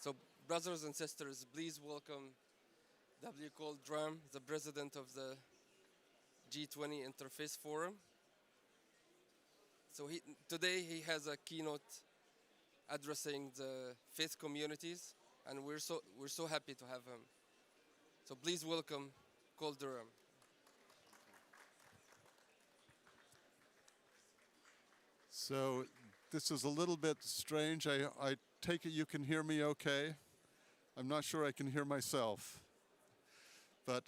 So, brothers and sisters, please welcome W. Cole Durham, the president of the G20 Interfaith Forum. So today he has a keynote addressing the faith communities, and we're so happy to have him. So please welcome Cole Durham. So this is a little bit strange. I take it you can hear me okay. I'm not sure I can hear myself. But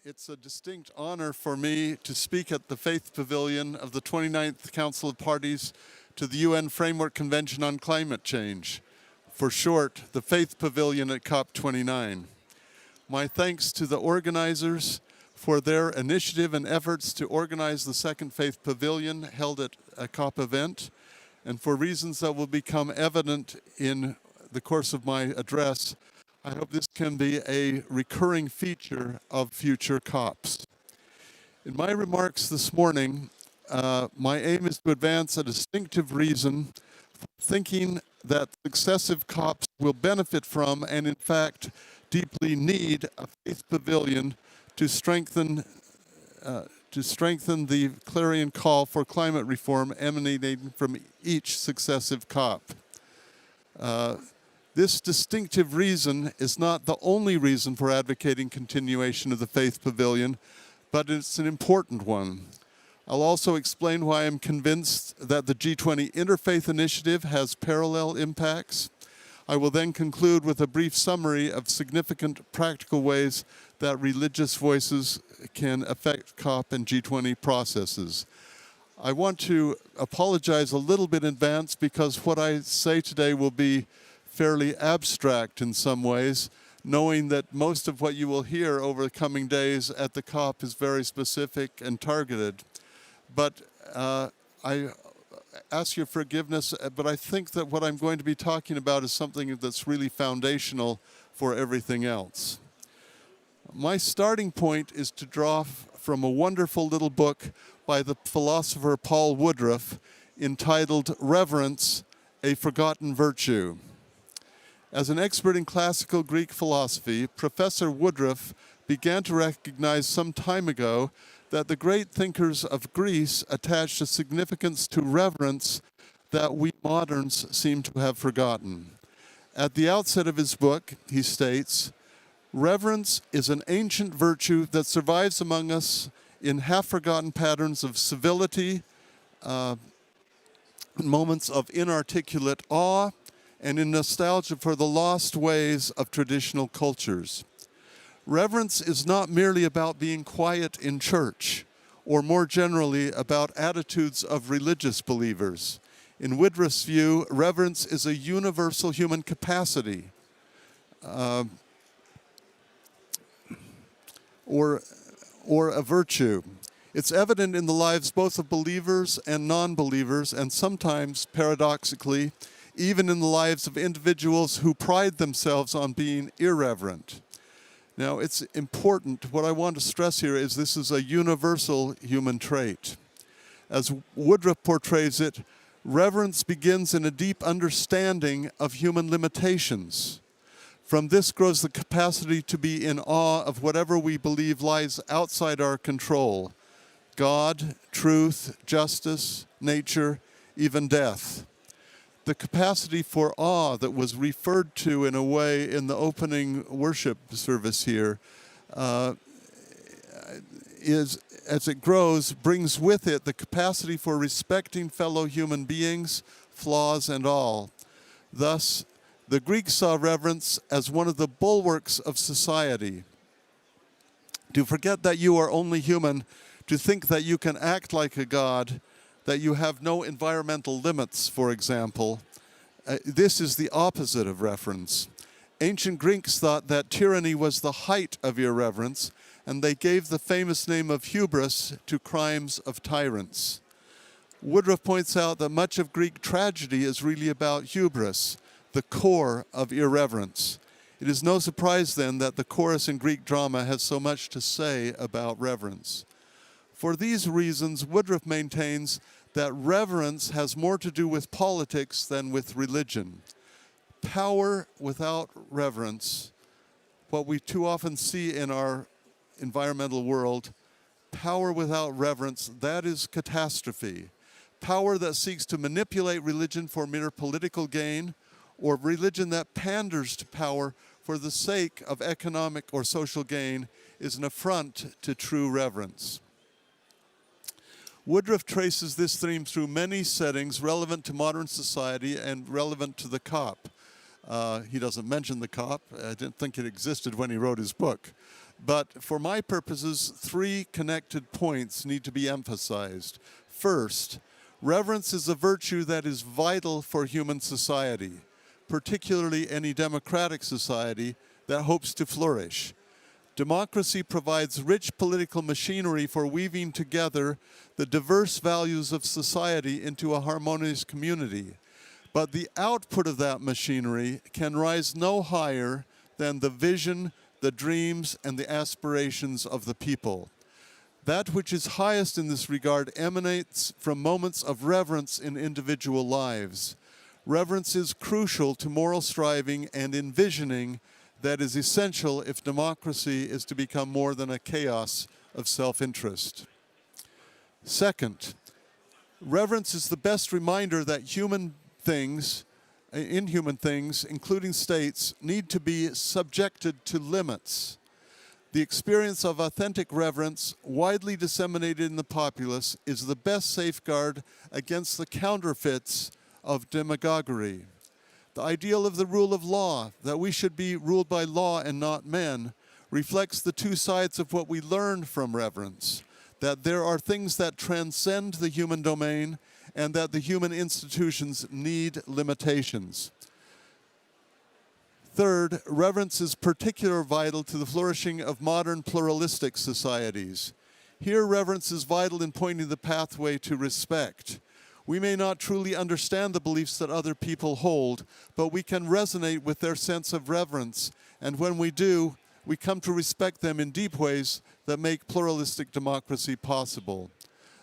it's a distinct honor for me to speak at the Faith Pavilion of the 29th Council of Parties to the UN Framework Convention on Climate Change. For short, the Faith Pavilion at COP29. My thanks to the organizers for their initiative and efforts to organize the second Faith Pavilion held at a COP event, and for reasons that will become evident in the course of my address, I hope this can be a recurring feature of future COPs. In my remarks this morning, my aim is to advance a distinctive reason for thinking that successive COPs will benefit from and in fact deeply need a Faith Pavilion to strengthen the clarion call for climate reform emanating from each successive COP. This distinctive reason is not the only reason for advocating continuation of the Faith Pavilion, but it's an important one. I'll also explain why I'm convinced that the G20 Interfaith Initiative has parallel impacts. I will then conclude with a brief summary of significant practical ways that religious voices can affect COP and G20 processes. I want to apologize a little bit in advance because what I say today will be fairly abstract in some ways, knowing that most of what you will hear over the coming days at the COP is very specific and targeted. But I ask your forgiveness, but I think that what I'm going to be talking about is something that's really foundational for everything else. My starting point is to draw from a wonderful little book by the philosopher Paul Woodruff entitled Reverence, a Forgotten Virtue. As an expert in classical Greek philosophy, Professor Woodruff began to recognize some time ago that the great thinkers of Greece attached a significance to reverence that we moderns seem to have forgotten. At the outset of his book, he states, "Reverence is an ancient virtue that survives among us in half-forgotten patterns of civility, moments of inarticulate awe, and in nostalgia for the lost ways of traditional cultures. Reverence is not merely about being quiet in church, or more generally about attitudes of religious believers. In Woodruff's view, reverence is a universal human capacity, or a virtue. It's evident in the lives both of believers and non-believers, and sometimes, paradoxically, even in the lives of individuals who pride themselves on being irreverent. Now, it's important, what I want to stress here is this is a universal human trait. As Woodruff portrays it, reverence begins in a deep understanding of human limitations. From this grows the capacity to be in awe of whatever we believe lies outside our control: God, truth, justice, nature, even death. The capacity for awe that was referred to in a way in the opening worship service here is, as it grows, brings with it the capacity for respecting fellow human beings, flaws and all. Thus, the Greeks saw reverence as one of the bulwarks of society. To forget that you are only human, to think that you can act like a god, that you have no environmental limits, for example, this is the opposite of reverence. Ancient Greeks thought that tyranny was the height of irreverence, and they gave the famous name of hubris to crimes of tyrants. Woodruff points out that much of Greek tragedy is really about hubris, the core of irreverence. It is no surprise then that the chorus in Greek drama has so much to say about reverence. For these reasons, Woodruff maintains that reverence has more to do with politics than with religion. power without reverence, what we too often see in our environmental world, power without reverence, that is catastrophe. Power that seeks to manipulate religion for mere political gain, or religion that panders to power for the sake of economic or social gain, is an affront to true reverence. Woodruff traces this theme through many settings relevant to modern society and relevant to the COP. He doesn't mention the COP. I didn't think it existed when he wrote his book. But for my purposes, 3 connected points need to be emphasized. First, reverence is a virtue that is vital for human society, particularly any democratic society that hopes to flourish. Democracy provides rich political machinery for weaving together the diverse values of society into a harmonious community. But the output of that machinery can rise no higher than the vision, the dreams, and the aspirations of the people. That which is highest in this regard emanates from moments of reverence in individual lives. Reverence is crucial to moral striving and envisioning that is essential if democracy is to become more than a chaos of self-interest. Second, reverence is the best reminder that human things, including states, need to be subjected to limits. The experience of authentic reverence, widely disseminated in the populace, is the best safeguard against the counterfeits of demagoguery. The ideal of the rule of law, that we should be ruled by law and not men, reflects the 2 sides of what we learn from reverence, that there are things that transcend the human domain and that the human institutions need limitations. Third, reverence is particularly vital to the flourishing of modern pluralistic societies. Here, reverence is vital in pointing the pathway to respect. We may not truly understand the beliefs that other people hold, but we can resonate with their sense of reverence, and when we do, we come to respect them in deep ways that make pluralistic democracy possible.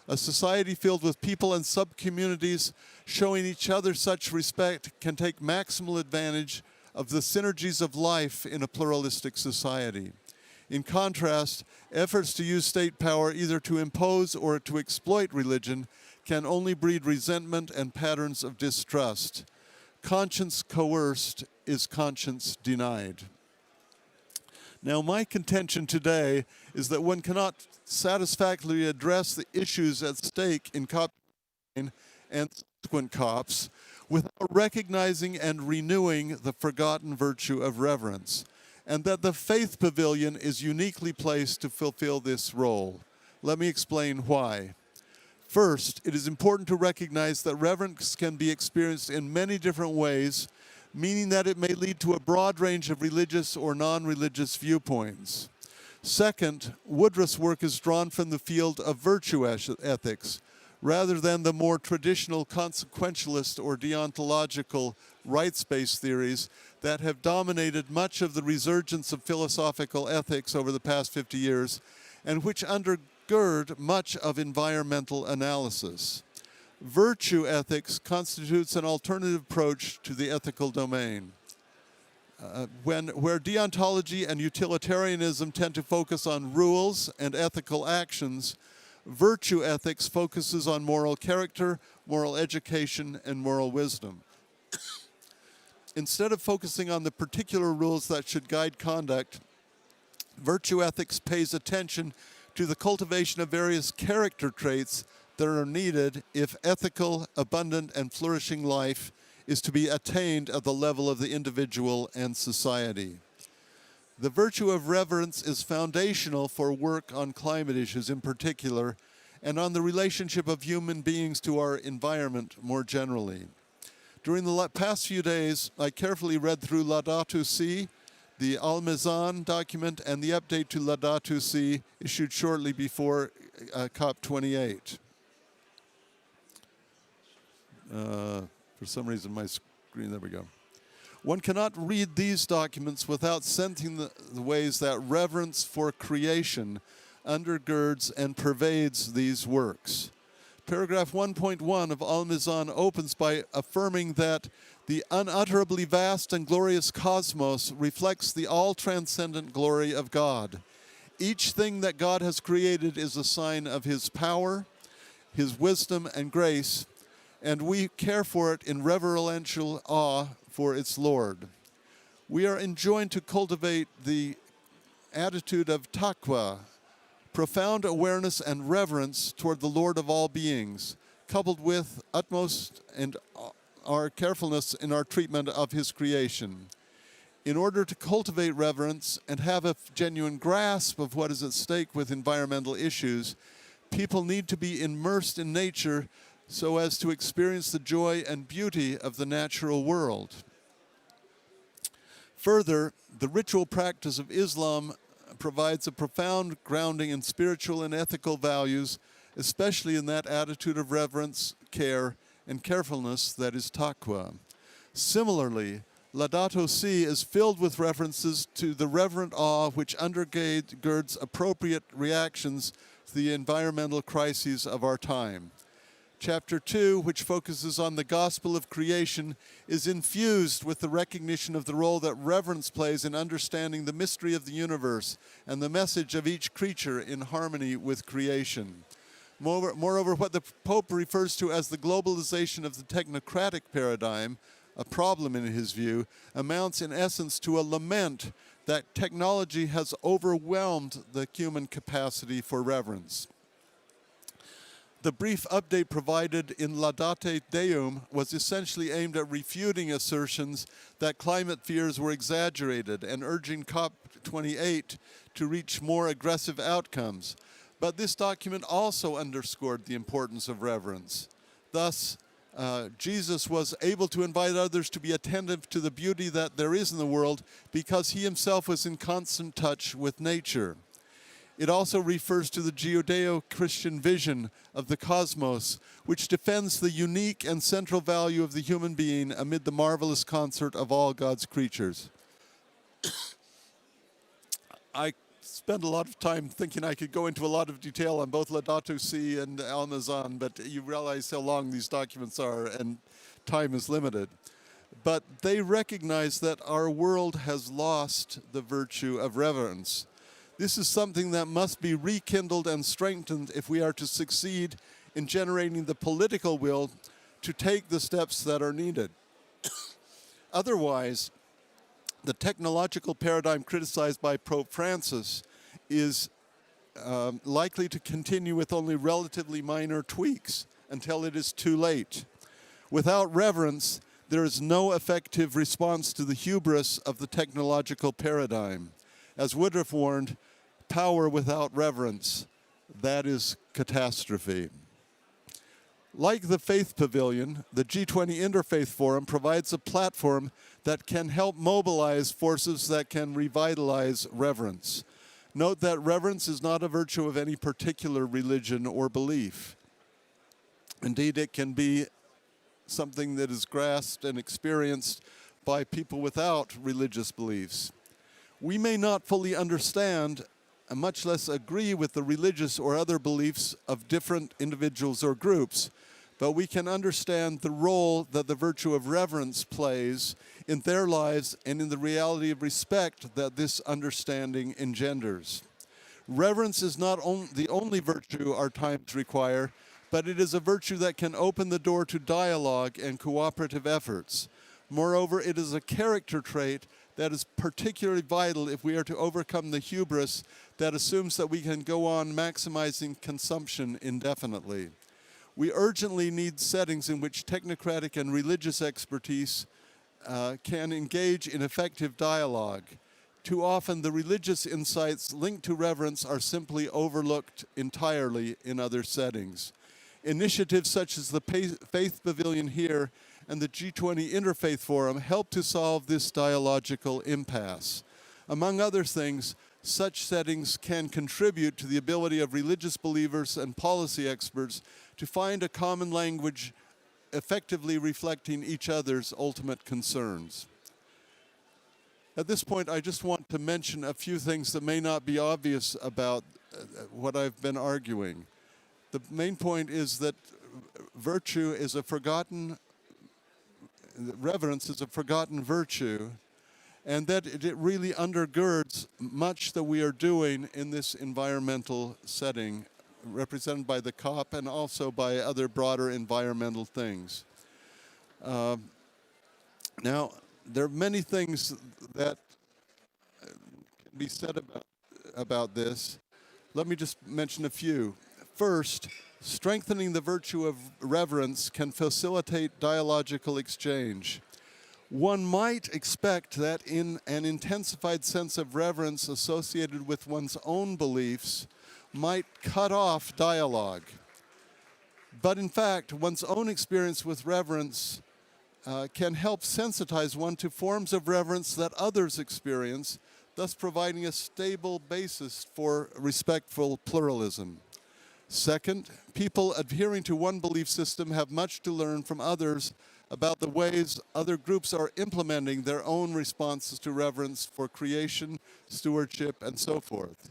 A society filled with people and sub-communities showing each other such respect can take maximal advantage of the synergies of life in a pluralistic society. In contrast, efforts to use state power either to impose or to exploit religion can only breed resentment and patterns of distrust. Conscience coerced is conscience denied. Now, my contention today is that one cannot satisfactorily address the issues at stake in COP29 and subsequent COPs without recognizing and renewing the forgotten virtue of reverence, and that the Faith Pavilion is uniquely placed to fulfill this role. Let me explain why. First, it is important to recognize that reverence can be experienced in many different ways, meaning that it may lead to a broad range of religious or non-religious viewpoints. Second, Woodruff's work is drawn from the field of virtue ethics, rather than the more traditional consequentialist or deontological rights-based theories that have dominated much of the resurgence of philosophical ethics over the past 50 years, and which undergird much of environmental analysis. Virtue ethics constitutes an alternative approach to the ethical domain. Where deontology and utilitarianism tend to focus on rules and ethical actions, virtue ethics focuses on moral character, moral education, and moral wisdom. Instead of focusing on the particular rules that should guide conduct, virtue ethics pays attention to the cultivation of various character traits that are needed if ethical, abundant, and flourishing life is to be attained at the level of the individual and society. The virtue of reverence is foundational for work on climate issues in particular, and on the relationship of human beings to our environment more generally. During the past few days, I carefully read through Laudato Si, the Al-Mizan document, and the update to Laudato Si issued shortly before COP28. For some reason, my screen, there we go. One cannot read these documents without sensing the ways that reverence for creation undergirds and pervades these works. Paragraph 1.1 of Al-Mizan opens by affirming that the unutterably vast and glorious cosmos reflects the all-transcendent glory of God. Each thing that God has created is a sign of His power, His wisdom, and grace, and we care for it in reverential awe for its Lord. We are enjoined to cultivate the attitude of taqwa, profound awareness and reverence toward the Lord of all beings, coupled with utmost and our carefulness in our treatment of His creation. In order to cultivate reverence and have a genuine grasp of what is at stake with environmental issues, people need to be immersed in nature so as to experience the joy and beauty of the natural world. Further, the ritual practice of Islam provides a profound grounding in spiritual and ethical values, especially in that attitude of reverence, care, and carefulness that is taqwa. Similarly, Laudato Si is filled with references to the reverent awe which undergirds appropriate reactions to the environmental crises of our time. Chapter 2, which focuses on the gospel of creation, is infused with the recognition of the role that reverence plays in understanding the mystery of the universe and the message of each creature in harmony with creation. Moreover, what the Pope refers to as the globalization of the technocratic paradigm, a problem in his view, amounts in essence to a lament that technology has overwhelmed the human capacity for reverence. The brief update provided in Laudate Deum was essentially aimed at refuting assertions that climate fears were exaggerated and urging COP28 to reach more aggressive outcomes. But this document also underscored the importance of reverence. Thus, Jesus was able to invite others to be attentive to the beauty that there is in the world because he himself was in constant touch with nature. It also refers to the Judeo-Christian vision of the cosmos, which defends the unique and central value of the human being amid the marvelous concert of all God's creatures. I spent a lot of time thinking I could go into a lot of detail on both Laudato Si and Al-Mizan, but you realize how long these documents are and time is limited. But they recognize that our world has lost the virtue of reverence. This is something that must be rekindled and strengthened if we are to succeed in generating the political will to take the steps that are needed. Otherwise, the technological paradigm criticized by Pope Francis is likely to continue with only relatively minor tweaks until it is too late. Without reverence, there is no effective response to the hubris of the technological paradigm. As Woodruff warned, power without reverence, that is catastrophe. Like the Faith Pavilion, the G20 Interfaith Forum provides a platform that can help mobilize forces that can revitalize reverence. Note that reverence is not a virtue of any particular religion or belief. Indeed, it can be something that is grasped and experienced by people without religious beliefs. We may not fully understand, and much less agree with the religious or other beliefs of different individuals or groups, but we can understand the role that the virtue of reverence plays in their lives and in the reality of respect that this understanding engenders. Reverence is not the only virtue our times require, but it is a virtue that can open the door to dialogue and cooperative efforts. Moreover, it is a character trait that is particularly vital if we are to overcome the hubris that assumes that we can go on maximizing consumption indefinitely. We urgently need settings in which technocratic and religious expertise can engage in effective dialogue. Too often, the religious insights linked to reverence are simply overlooked entirely in other settings. Initiatives such as the Faith Pavilion here and the G20 Interfaith Forum help to solve this dialogical impasse. Among other things, such settings can contribute to the ability of religious believers and policy experts to find a common language effectively reflecting each other's ultimate concerns. At this point, I just want to mention a few things that may not be obvious about what I've been arguing. The main point is that virtue is a forgotten, reverence is a forgotten virtue, and that it really undergirds much that we are doing in this environmental setting, represented by the COP and also by other broader environmental things. Now, there are many things that can be said about this. Let me just mention a few. First, strengthening the virtue of reverence can facilitate dialogical exchange. One might expect that in an intensified sense of reverence associated with one's own beliefs might cut off dialogue. But in fact, one's own experience with reverence can help sensitize one to forms of reverence that others experience, thus providing a stable basis for respectful pluralism. Second, people adhering to one belief system have much to learn from others about the ways other groups are implementing their own responses to reverence for creation, stewardship, and so forth.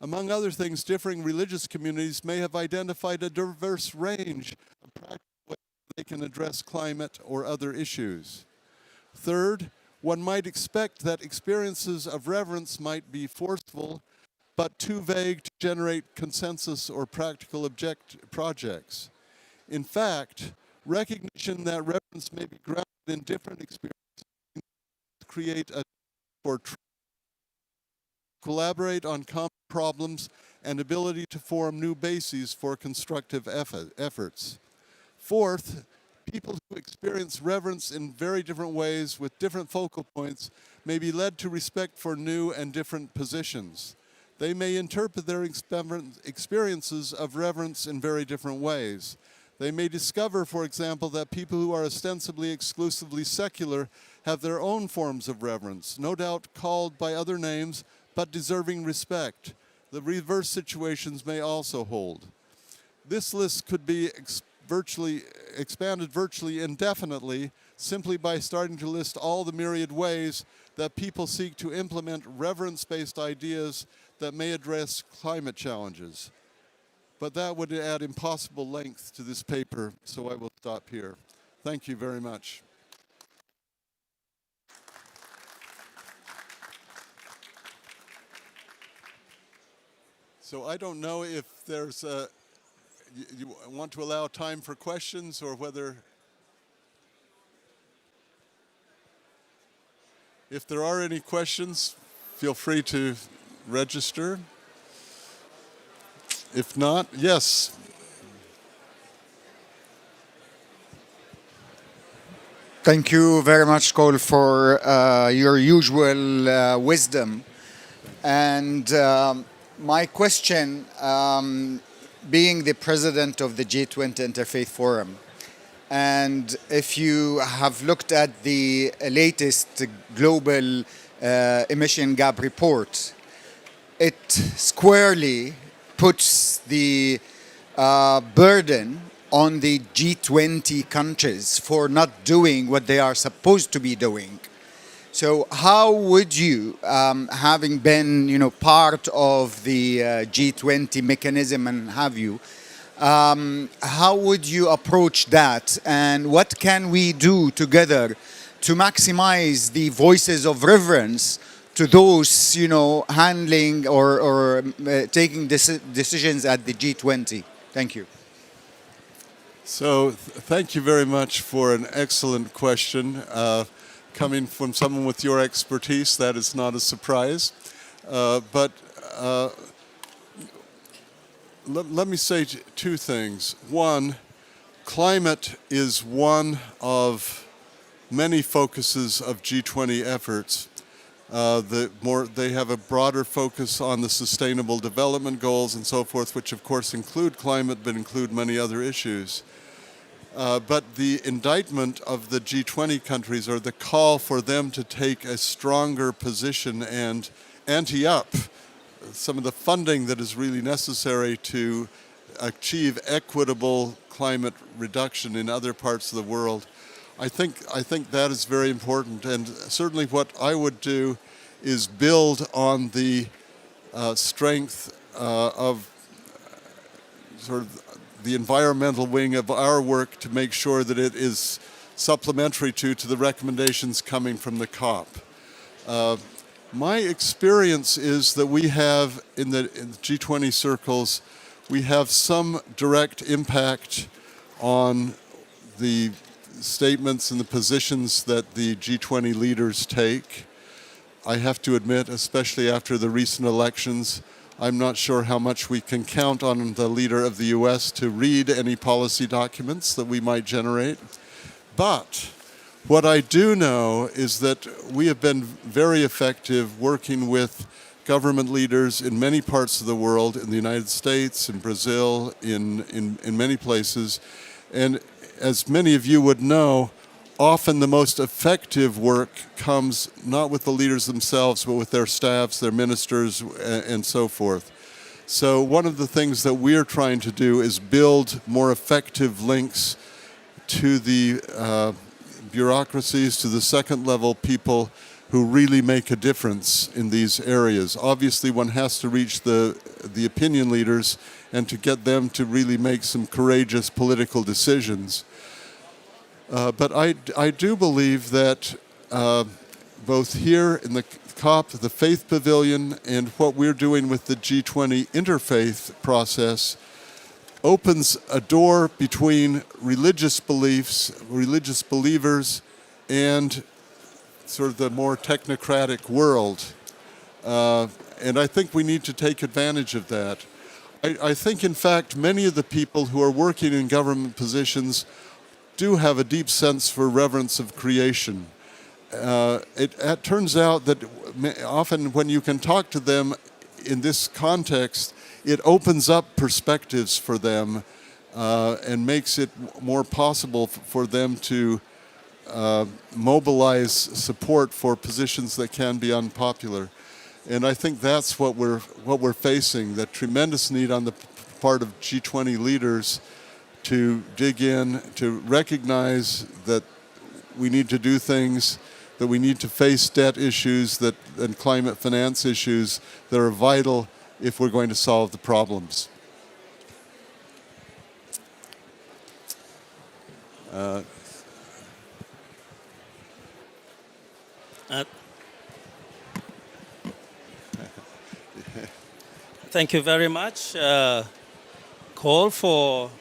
Among other things, differing religious communities may have identified a diverse range of practical ways they can address climate or other issues. Third, one might expect that experiences of reverence might be forceful, but too vague to generate consensus or practical projects. In fact, recognition that reverence may be grounded in different experiences create a for collaborate on common problems and ability to form new bases for constructive efforts. Fourth, people who experience reverence in very different ways with different focal points may be led to respect for new and different positions. They may interpret their experiences of reverence in very different ways. They may discover, for example, that people who are ostensibly exclusively secular have their own forms of reverence, no doubt called by other names, but deserving respect. The reverse situations may also hold. This list could be expanded virtually indefinitely simply by starting to list all the myriad ways that people seek to implement reverence-based ideas that may address climate challenges. But that would add impossible length to this paper, so I will stop here. Thank you very much. So I don't know if there's you want to allow time for questions or whether, if there are any questions, feel free to register. If not, yes. Thank you very much, Cole, for your usual wisdom. And my question, being the president of the G20 Interfaith Forum, and if you have looked at the latest global emission gap report, it squarely puts the burden on the G20 countries for not doing what they are supposed to be doing. So how would you, having been, part of the G20 mechanism and have you, how would you approach that? And what can we do together to maximize the voices of reverence to those, handling or taking decisions at the G20? Thank you. So thank you very much for an excellent question. Coming from someone with your expertise, that is not a surprise. But let me say two things. One, climate is one of many focuses of G20 efforts. They have a broader focus on the sustainable development goals and so forth, which of course include climate, but include many other issues. But the indictment of the G20 countries, or the call for them to take a stronger position and ante up some of the funding that is really necessary to achieve equitable climate reduction in other parts of the world, I think that is very important. And certainly what I would do is build on the strength of sort of the environmental wing of our work to make sure that it is supplementary to the recommendations coming from the COP. My experience is that we have, in the G20 circles, we have some direct impact on the statements and the positions that the G20 leaders take. I have to admit, especially after the recent elections, I'm not sure how much we can count on the leader of the US to read any policy documents that we might generate. But what I do know is that we have been very effective working with government leaders in many parts of the world, in the United States, in Brazil, in many places. And as many of you would know, often the most effective work comes not with the leaders themselves, but with their staffs, their ministers, and so forth. So one of the things that we're trying to do is build more effective links to the bureaucracies, to the second level people who really make a difference in these areas. Obviously, one has to reach the opinion leaders and to get them to really make some courageous political decisions. But I do believe that both here in the COP, the Faith Pavilion, and what we're doing with the G20 Interfaith process opens a door between religious beliefs, religious believers, and sort of the more technocratic world. And I think we need to take advantage of that. I think, in fact, many of the people who are working in government positions do have a deep sense for reverence of creation. It turns out that often when you can talk to them in this context, it opens up perspectives for them and makes it more possible for them to mobilize support for positions that can be unpopular. And I think that's what we're facing, that tremendous need on the part of G20 leaders to dig in, to recognize that we need to do things, that we need to face debt issues and climate finance issues that are vital if we're going to solve the problems. Thank you very much, Cole, for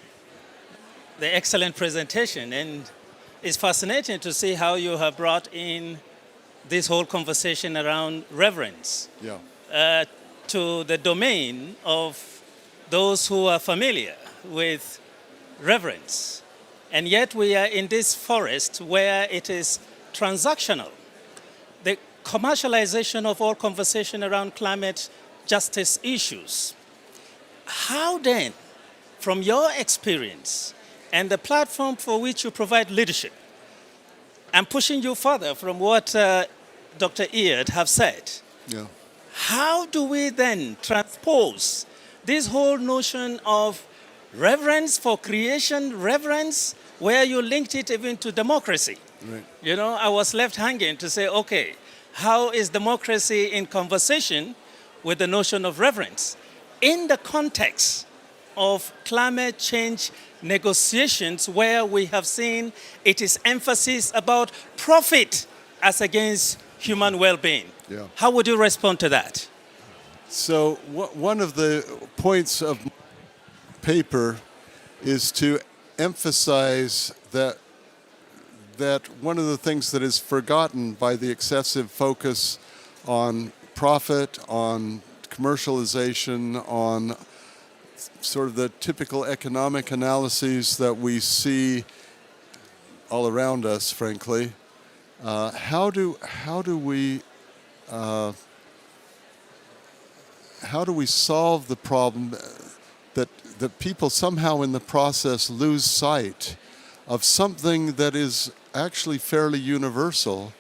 the excellent presentation. And it's fascinating to see how you have brought in this whole conversation around reverence to the domain of those who are familiar with reverence. And yet we are in this forest where it is transactional. The commercialization of all conversation around climate justice issues. How then, from your experience and the platform for which you provide leadership, I'm pushing you further from what Dr. Eard have said. Yeah. How do we then transpose this whole notion of reverence for creation, reverence, where you linked it even to democracy? Right. You know, I was left hanging to say, okay, how is democracy in conversation with the notion of reverence in the context of climate change negotiations, where we have seen it is emphasis about profit as against human well-being? Yeah. How would you respond to that? So one of the points of paper is to emphasize that one of the things that is forgotten by the excessive focus on profit, on commercialization, on sort of the typical economic analyses that we see all around us, frankly. How do we solve the problem that people somehow in the process lose sight of something that is actually fairly universal,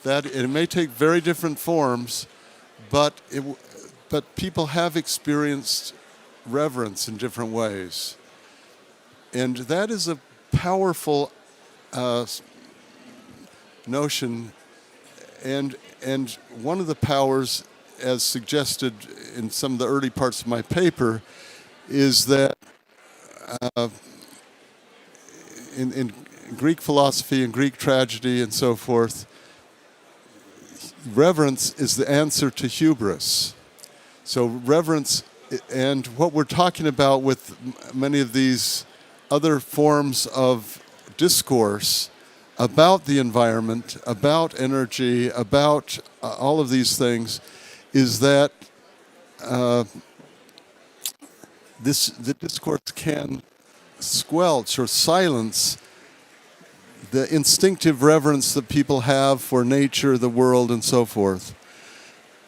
that it may take very different forms, but people have experienced reverence in different ways. And that is a powerful notion, and one of the powers, as suggested in some of the early parts of my paper, is that in Greek philosophy and Greek tragedy and so forth, reverence is the answer to hubris. So reverence, and what we're talking about with many of these other forms of discourse about the environment, about energy, about all of these things, is that the discourse can squelch or silence the instinctive reverence that people have for nature, the world, and so forth.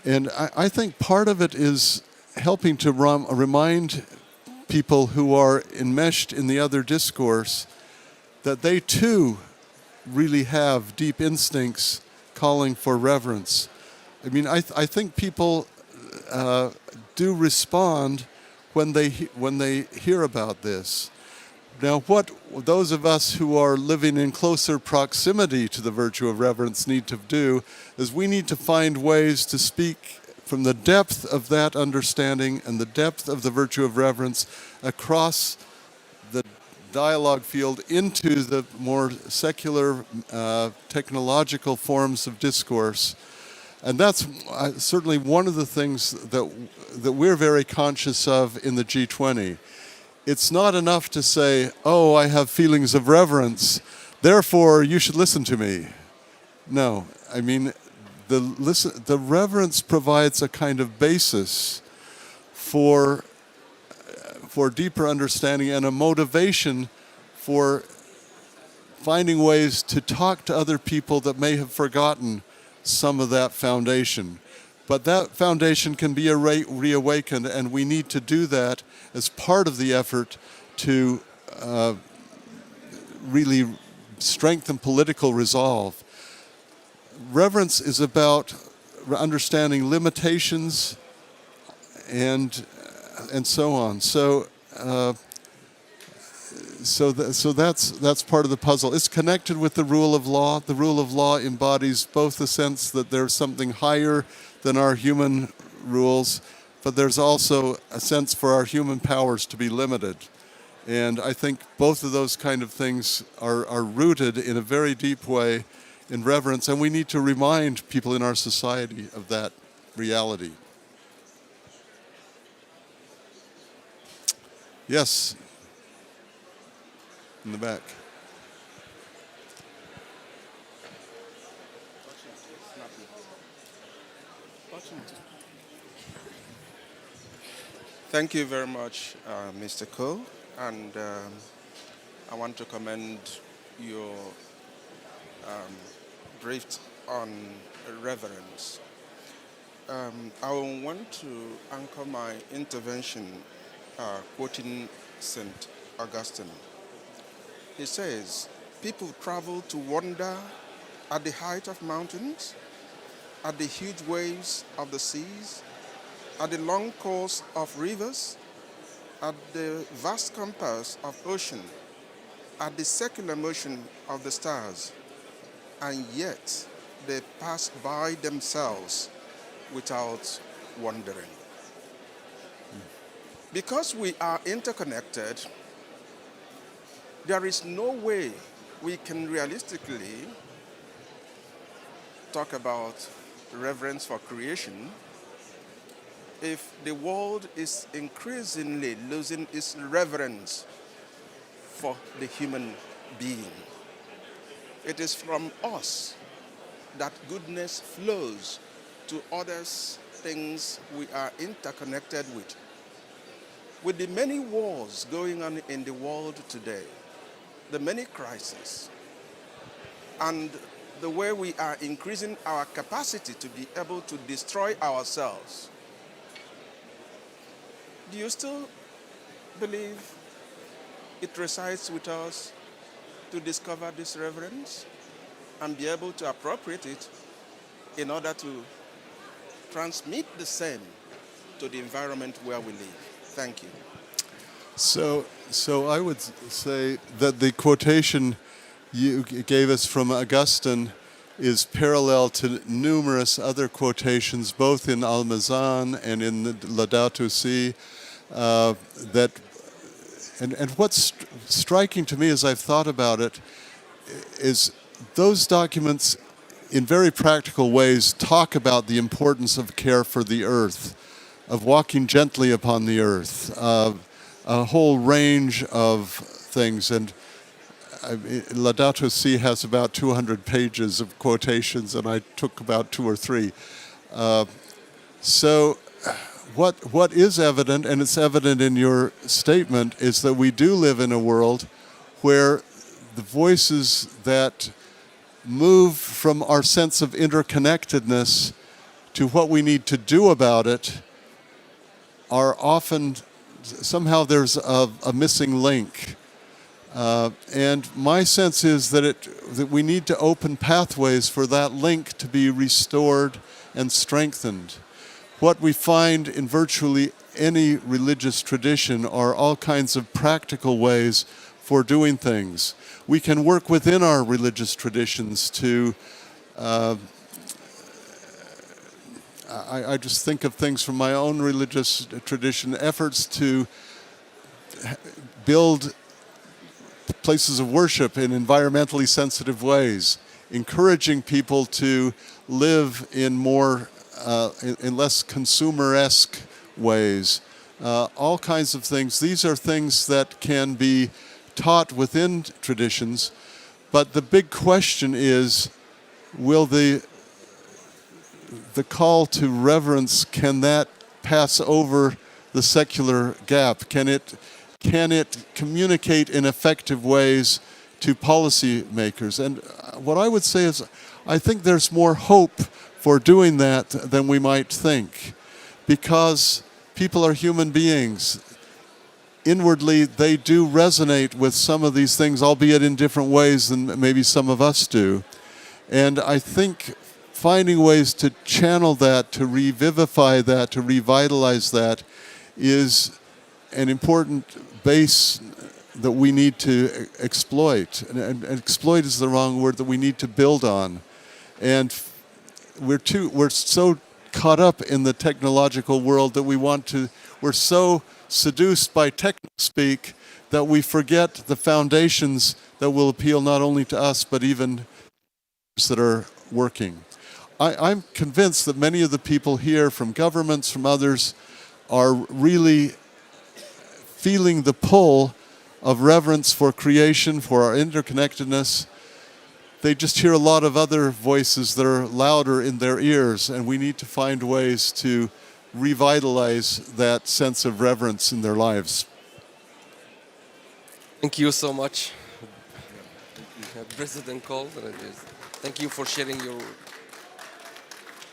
And I think part of it is helping to remind people who are enmeshed in the other discourse that they too really have deep instincts calling for reverence. I mean, I think people do respond when they hear about this. Now, what those of us who are living in closer proximity to the virtue of reverence need to do is we need to find ways to speak from the depth of that understanding and the depth of the virtue of reverence across the dialogue field into the more secular, technological forms of discourse. And that's certainly one of the things that we're very conscious of in the G20. It's not enough to say, oh, I have feelings of reverence, therefore you should listen to me. No, I mean, the reverence provides a kind of basis for deeper understanding and a motivation for finding ways to talk to other people that may have forgotten some of that foundation. But that foundation can be reawakened, and we need to do that as part of the effort to really strengthen political resolve. Reverence is about understanding limitations and so on. So that's part of the puzzle. It's connected with the rule of law. The rule of law embodies both the sense that there's something higher than our human rules, but there's also a sense for our human powers to be limited. And I think both of those kind of things are rooted in a very deep way in reverence, and we need to remind people in our society of that reality. Yes, in the back. Thank you very much, Mr. Cole, and I want to commend your brief on reverence. I want to anchor my intervention quoting St. Augustine. He says, people travel to wonder at the height of mountains, at the huge waves of the seas, at the long course of rivers, at the vast compass of ocean, at the secular motion of the stars, and yet they pass by themselves without wondering. Because we are interconnected, there is no way we can realistically talk about reverence for creation if the world is increasingly losing its reverence for the human being. It is from us that goodness flows to others, things we are interconnected with. With the many wars going on in the world today, the many crises, and the way we are increasing our capacity to be able to destroy ourselves, do you still believe it resides with us to discover this reverence and be able to appropriate it in order to transmit the same to the environment where we live? Thank you. So I would say that the quotation you gave us from Augustine is parallel to numerous other quotations, both in Almazan and in the Laudato Si, that and what's striking to me as I've thought about it is those documents in very practical ways talk about the importance of care for the earth, of walking gently upon the earth, a whole range of things. And Laudato Si has about 200 pages of quotations, and I took about 2 or 3. So what is evident, and it's evident in your statement, is that we do live in a world where the voices that move from our sense of interconnectedness to what we need to do about it are often, somehow there's a missing link. And my sense is that we need to open pathways for that link to be restored and strengthened. What we find in virtually any religious tradition are all kinds of practical ways for doing things. We can work within our religious traditions to, I just think of things from my own religious tradition, efforts to build places of worship in environmentally sensitive ways, encouraging people to live in more, in less consumer-esque ways, all kinds of things. These are things that can be taught within traditions, but the big question is, will the call to reverence, can that pass over the secular gap? Can it communicate in effective ways to policymakers? And what I would say is, I think there's more hope for doing that than we might think, because people are human beings. Inwardly, they do resonate with some of these things, albeit in different ways than maybe some of us do. And I think finding ways to channel that, to revivify that, to revitalize that is an important base that we need to exploit. And exploit is the wrong word, that we need to build on. And we're so caught up in the technological world that we're so seduced by techno-speak that we forget the foundations that will appeal not only to us, but even that are working. I'm convinced that many of the people here, from governments, from others, are really feeling the pull of reverence for creation, for our interconnectedness. They just hear a lot of other voices that are louder in their ears, and we need to find ways to revitalize that sense of reverence in their lives. Thank you so much, President Cole. Thank you for sharing your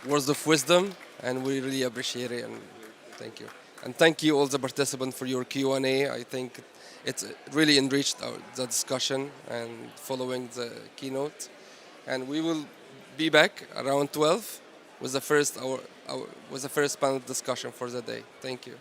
words of wisdom, and we really appreciate it. And thank you. And thank you all the participants for your Q&A. I think it's really enriched the discussion and following the keynote. And we will be back around 12 with the first panel discussion for the day. Thank you.